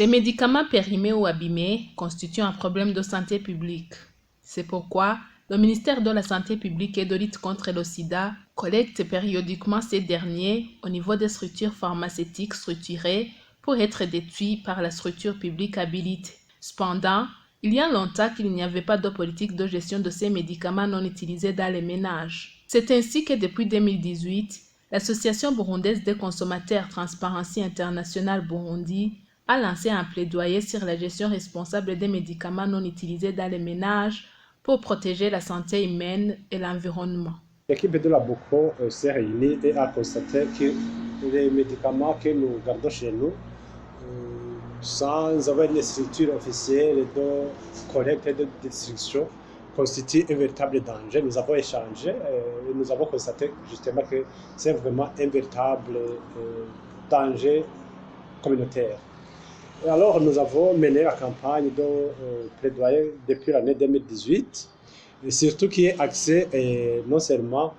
Les médicaments périmés ou abîmés constituent un problème de santé publique. C'est pourquoi le ministère de la Santé publique et de lutte contre le sida collecte périodiquement ces derniers au niveau des structures pharmaceutiques structurées pour être détruits par la structure publique habilitée. Cependant, il y a longtemps qu'il n'y avait pas de politique de gestion de ces médicaments non utilisés dans les ménages. C'est ainsi que depuis 2018, l'Association burundaise des consommateurs Transparency International Burundi a lancé un plaidoyer sur la gestion responsable des médicaments non utilisés dans les ménages pour protéger la santé humaine et l'environnement. L'équipe de la BOCO s'est réunie et a constaté que les médicaments que nous gardons chez nous, sans avoir une structure officielle de collecte et de distribution, constituent un véritable danger. Nous avons échangé et nous avons constaté justement que c'est vraiment un véritable danger communautaire. Et alors nous avons mené la campagne de plaidoyer depuis l'année 2018, et surtout qui est axée non seulement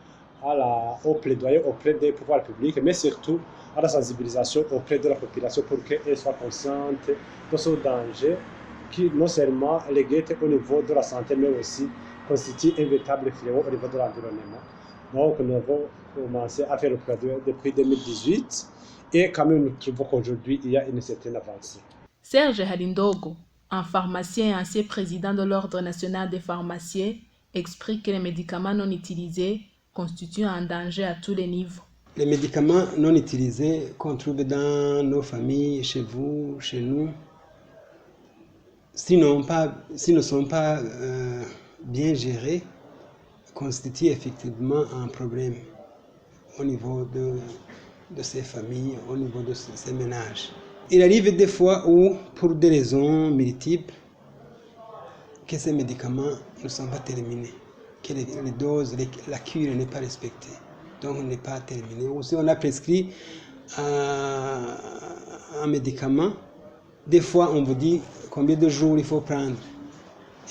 au plaidoyer auprès des pouvoirs publics, mais surtout à la sensibilisation auprès de la population pour qu'elle soit consciente de ce danger qui non seulement les guette au niveau de la santé, mais aussi constitue un véritable fléau au niveau de l'environnement. Donc nous avons commencé à faire le plaidoyer depuis 2018 et quand même nous trouvons qu'aujourd'hui il y a une certaine avancée. Serge Halindogo, un pharmacien et ancien président de l'Ordre national des pharmaciens, explique que les médicaments non utilisés constituent un danger à tous les niveaux. Les médicaments non utilisés qu'on trouve dans nos familles, chez vous, chez nous, s'ils ne sont pas bien gérés, constituent effectivement un problème au niveau de ces familles, au niveau de ces ménages. Il arrive des fois où, pour des raisons multiples, que ces médicaments ne sont pas terminés, que les doses, la cure n'est pas respectée, donc n'est pas terminée. Ou si on a prescrit un médicament, des fois on vous dit combien de jours il faut prendre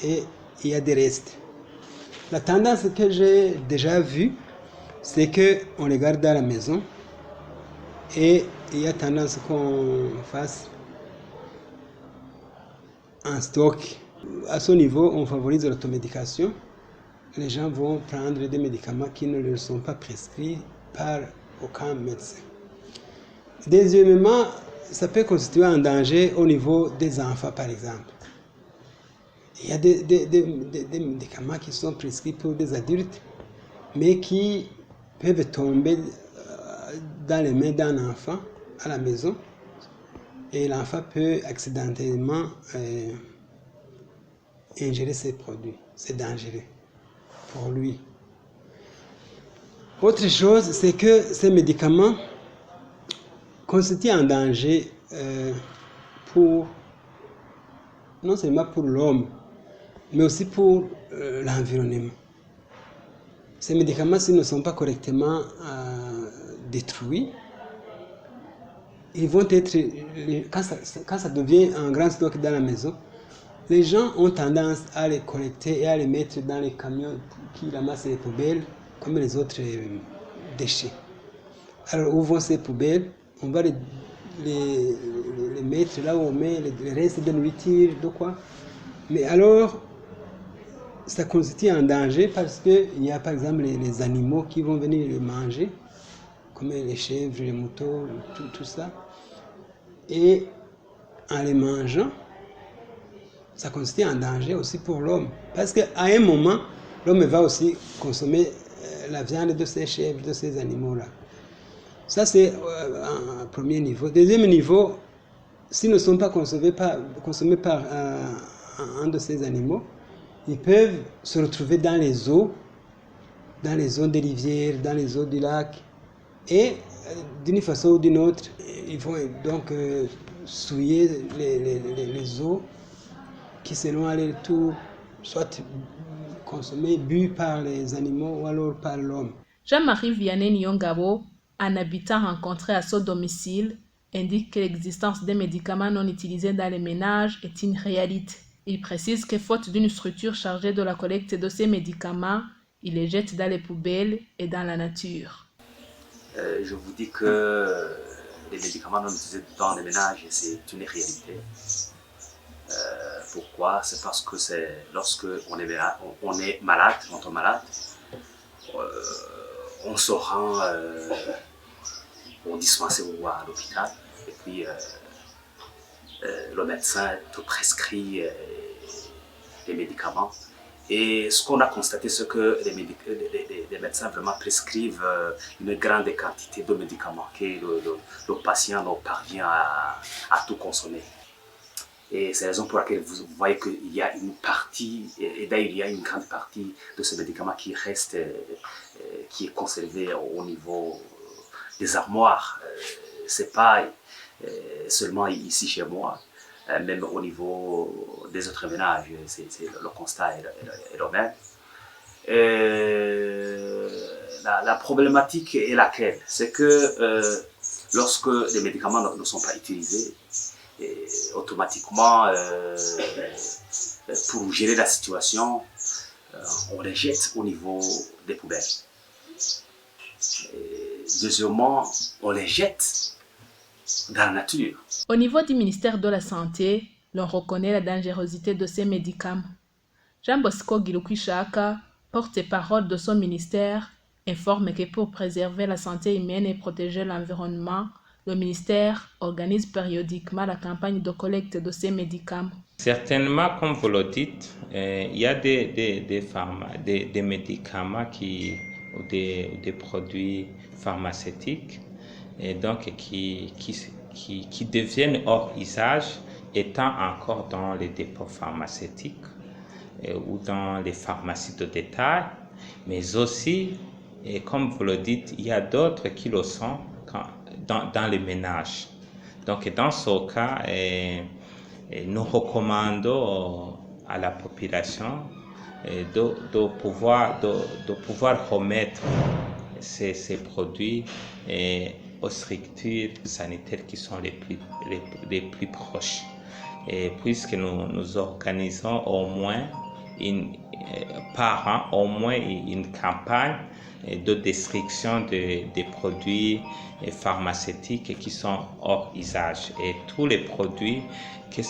et il y a des restes. La tendance que j'ai déjà vue, c'est qu'on les garde à la maison et il y a tendance qu'on fasse un stock. À ce niveau, on favorise l'automédication. Les gens vont prendre des médicaments qui ne leur sont pas prescrits par aucun médecin. Deuxièmement, ça peut constituer un danger au niveau des enfants, par exemple. Il y a des médicaments qui sont prescrits pour des adultes, mais qui peuvent tomber dans les mains d'un enfant à la maison, et l'enfant peut accidentellement ingérer ces produits. C'est dangereux pour lui. Autre chose, c'est que ces médicaments constituent un danger non seulement pour l'homme, mais aussi pour l'environnement. Ces médicaments, s'ils ne sont pas correctement détruits, ils vont être, quand ça devient un grand stock dans la maison, les gens ont tendance à les collecter et à les mettre dans les camions qui ramassent les poubelles comme les autres déchets. Alors où vont ces poubelles? On va les mettre là où on met les restes de nourriture, de quoi. Mais alors, ça constitue un danger parce qu'il y a par exemple les animaux qui vont venir les manger, comme les chèvres, les moutons, tout ça. Et en les mangeant, ça constitue un danger aussi pour l'homme. Parce qu'à un moment, l'homme va aussi consommer la viande de ces chèvres, de ces animaux-là. Ça, c'est un premier niveau. Deuxième niveau, s'ils ne sont pas consommés par un de ces animaux, ils peuvent se retrouver dans les eaux des rivières, dans les eaux du lac. Et d'une façon ou d'une autre, ils vont donc souiller les eaux qui selon aller tout, soit consommées, bues par les animaux ou alors par l'homme. Jean-Marie Vianney Nyongabo, un habitant rencontré à son domicile, indique que l'existence des médicaments non utilisés dans les ménages est une réalité. Il précise que faute d'une structure chargée de la collecte de ces médicaments, il les jette dans les poubelles et dans la nature. Je vous dis que les médicaments non utilisés dans les ménages, c'est une réalité. Pourquoi? C'est parce que lorsque on est malade, on tombe malade, on se rend au dispensaire ou à l'hôpital, et puis le médecin te prescrit des médicaments. Et ce qu'on a constaté, c'est que les médecins vraiment prescrivent une grande quantité de médicaments que le patient ne parvient à tout consommer. Et c'est la raison pour laquelle vous voyez qu'il y a une partie, et d'ailleurs il y a une grande partie de ce médicament qui reste, qui est conservé au niveau des armoires. C'est pas seulement ici chez moi, même au niveau des autres ménages, le constat est le même. La problématique est laquelle? C'est que lorsque les médicaments ne sont pas utilisés, automatiquement, pour gérer la situation, on les jette au niveau des poubelles. Deuxièmement, on les jette dans la nature. Au niveau du ministère de la Santé, l'on reconnaît la dangerosité de ces médicaments. Jean Bosco Gilukwishaka, porte-parole de son ministère, informe que pour préserver la santé humaine et protéger l'environnement, le ministère organise périodiquement la campagne de collecte de ces médicaments. Certainement, comme vous le dites, il y a des médicaments ou des produits pharmaceutiques et donc qui deviennent hors usage étant encore dans les dépôts pharmaceutiques ou dans les pharmacies de détail, mais aussi, et comme vous le dites, il y a d'autres qui le sont dans les ménages. Donc dans ce cas, nous recommandons à la population de pouvoir remettre ces produits aux structures sanitaires qui sont les plus proches. Et puisque nous organisons au moins par an au moins une campagne de destruction des produits pharmaceutiques qui sont hors usage. Et tous les produits qui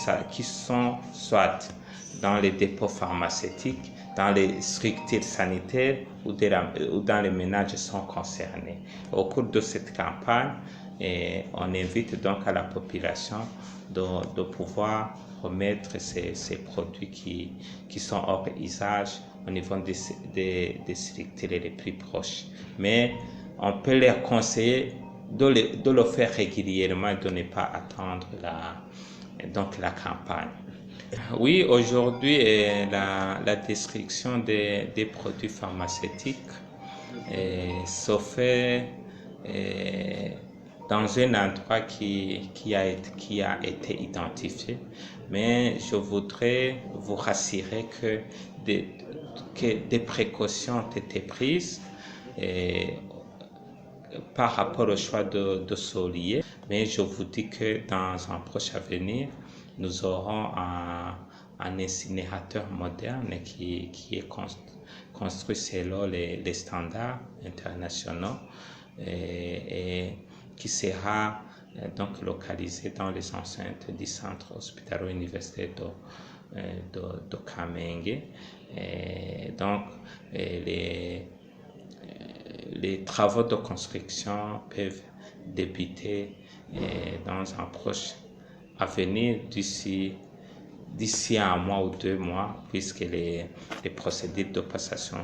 sont soit dans les dépôts pharmaceutiques, dans les structures sanitaires ou dans les ménages sont concernés. Au cours de cette campagne, on invite donc à la population de pouvoir remettre ces produits qui sont hors usage au niveau des structures les plus proches. Mais on peut leur conseiller de le faire régulièrement et de ne pas attendre la campagne. Oui, aujourd'hui, la destruction des produits pharmaceutiques se fait dans un endroit qui a été identifié. Mais je voudrais vous rassurer que des précautions ont été prises par rapport au choix de ce lieu. Mais je vous dis que dans un proche avenir, nous aurons un incinérateur moderne qui est construit selon les standards internationaux et qui sera donc localisé dans les enceintes du centre hospitalo-universitaire de Kamenge. Et donc, les travaux de construction peuvent débuter dans un proche avenir d'ici 1 mois ou 2 mois, puisque les procédures de passation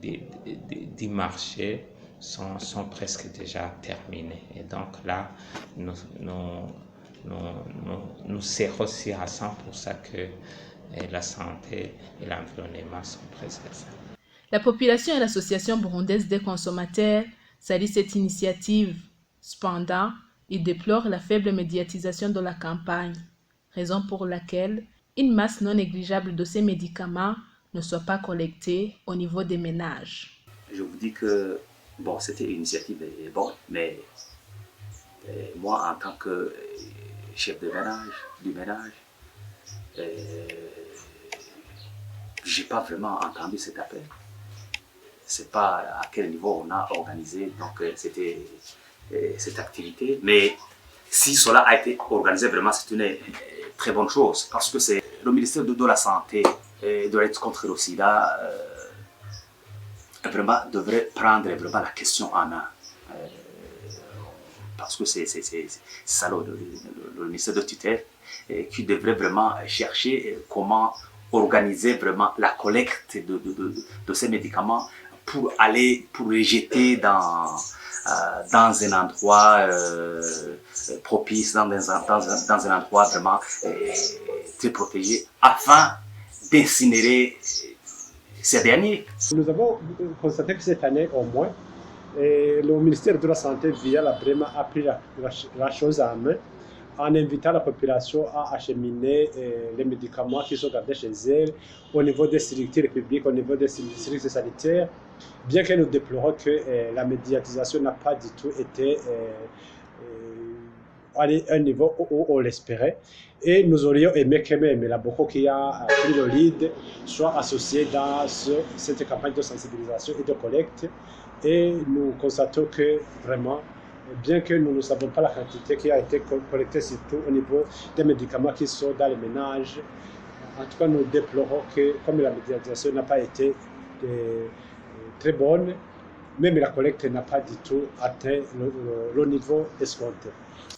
du marché sont presque déjà terminées. Et donc là, nous serons sûrs à 100% que la santé et l'environnement sont préservés. La population et l'association burundaise des consommateurs saluent cette initiative. Cependant, ils déplorent la faible médiatisation de la campagne, raison pour laquelle une masse non négligeable de ces médicaments ne soit pas collectée au niveau des ménages. Je vous dis que cette initiative est bonne, mais moi, en tant que chef du ménage, j'ai pas vraiment entendu cet appel. C'est pas à quel niveau on a organisé donc cette activité, mais Si cela a été organisé, vraiment, c'est une très bonne chose parce que c'est le ministère de la Santé et de la lutte contre le sida vraiment devrait prendre vraiment la question en main. Parce que c'est ça le ministère de tutelle qui devrait vraiment chercher comment organiser vraiment la collecte de ces médicaments pour les jeter dans un endroit propice, dans un endroit vraiment très protégé, afin d'incinérer ces derniers. Nous avons constaté que cette année au moins, le ministère de la Santé via la Brema a pris la chose en main en invitant la population à acheminer les médicaments qui sont gardés chez elle au niveau des structures publiques, au niveau des structures sanitaires, bien que nous déplorons que la médiatisation n'a pas du tout été à un niveau où on l'espérait. Et nous aurions aimé que même la BOCO qui a pris le lead soit associée dans cette campagne de sensibilisation et de collecte. Et nous constatons que vraiment, bien que nous ne savons pas la quantité qui a été collectée, surtout au niveau des médicaments qui sont dans les ménages, en tout cas nous déplorons que comme la médiatisation n'a pas été très bonne, même la collecte n'a pas du tout atteint le niveau escompté.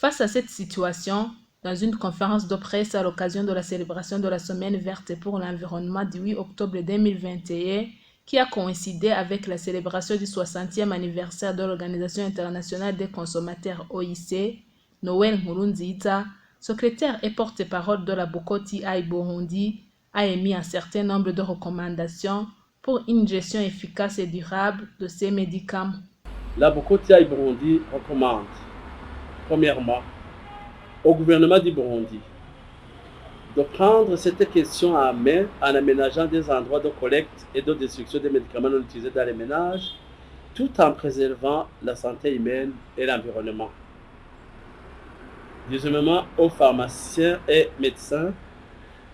Face à cette situation, dans une conférence de presse à l'occasion de la célébration de la Semaine verte pour l'environnement du 8 octobre 2021, qui a coïncidé avec la célébration du 60e anniversaire de l'Organisation internationale des consommateurs OIC, Noël Nkurunziza, secrétaire et porte-parole de la BOCO TI Burundi, a émis un certain nombre de recommandations pour une gestion efficace et durable de ces médicaments. La BOCO TI Burundi recommande, premièrement, au gouvernement du Burundi de prendre cette question en main en aménageant des endroits de collecte et de destruction des médicaments non utilisés dans les ménages, tout en préservant la santé humaine et l'environnement. Deuxièmement, aux pharmaciens et médecins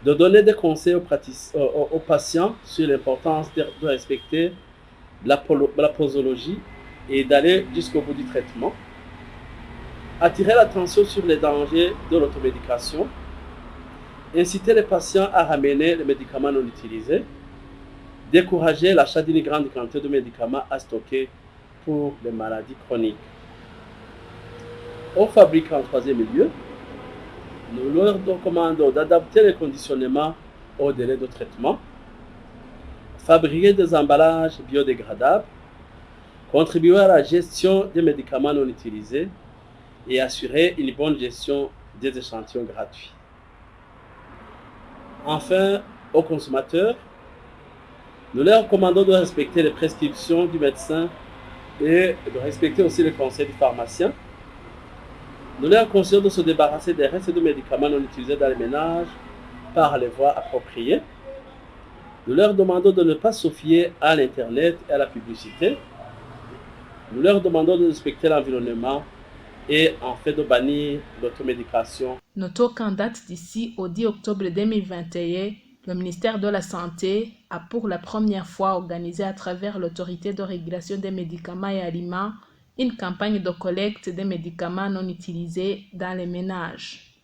de donner des conseils aux patients sur l'importance de respecter la posologie et d'aller jusqu'au bout du traitement. Attirer l'attention sur les dangers de l'automédication. Inciter les patients à ramener les médicaments non utilisés. Décourager l'achat d'une grande quantité de médicaments à stocker pour les maladies chroniques. Aux fabricants, en troisième lieu, nous leur recommandons d'adapter les conditionnements au délai de traitement, fabriquer des emballages biodégradables, contribuer à la gestion des médicaments non utilisés et assurer une bonne gestion des échantillons gratuits. Enfin, aux consommateurs, nous leur recommandons de respecter les prescriptions du médecin et de respecter aussi les conseils du pharmacien. Nous leur conseillons de se débarrasser des restes de médicaments non utilisés dans les ménages par les voies appropriées. Nous leur demandons de ne pas se fier à l'Internet et à la publicité. Nous leur demandons de respecter l'environnement et en fait de bannir l'automédication. Notons qu'en date d'ici au 10 octobre 2021, le ministère de la Santé a pour la première fois organisé à travers l'autorité de régulation des médicaments et aliments une campagne de collecte des médicaments non utilisés dans les ménages.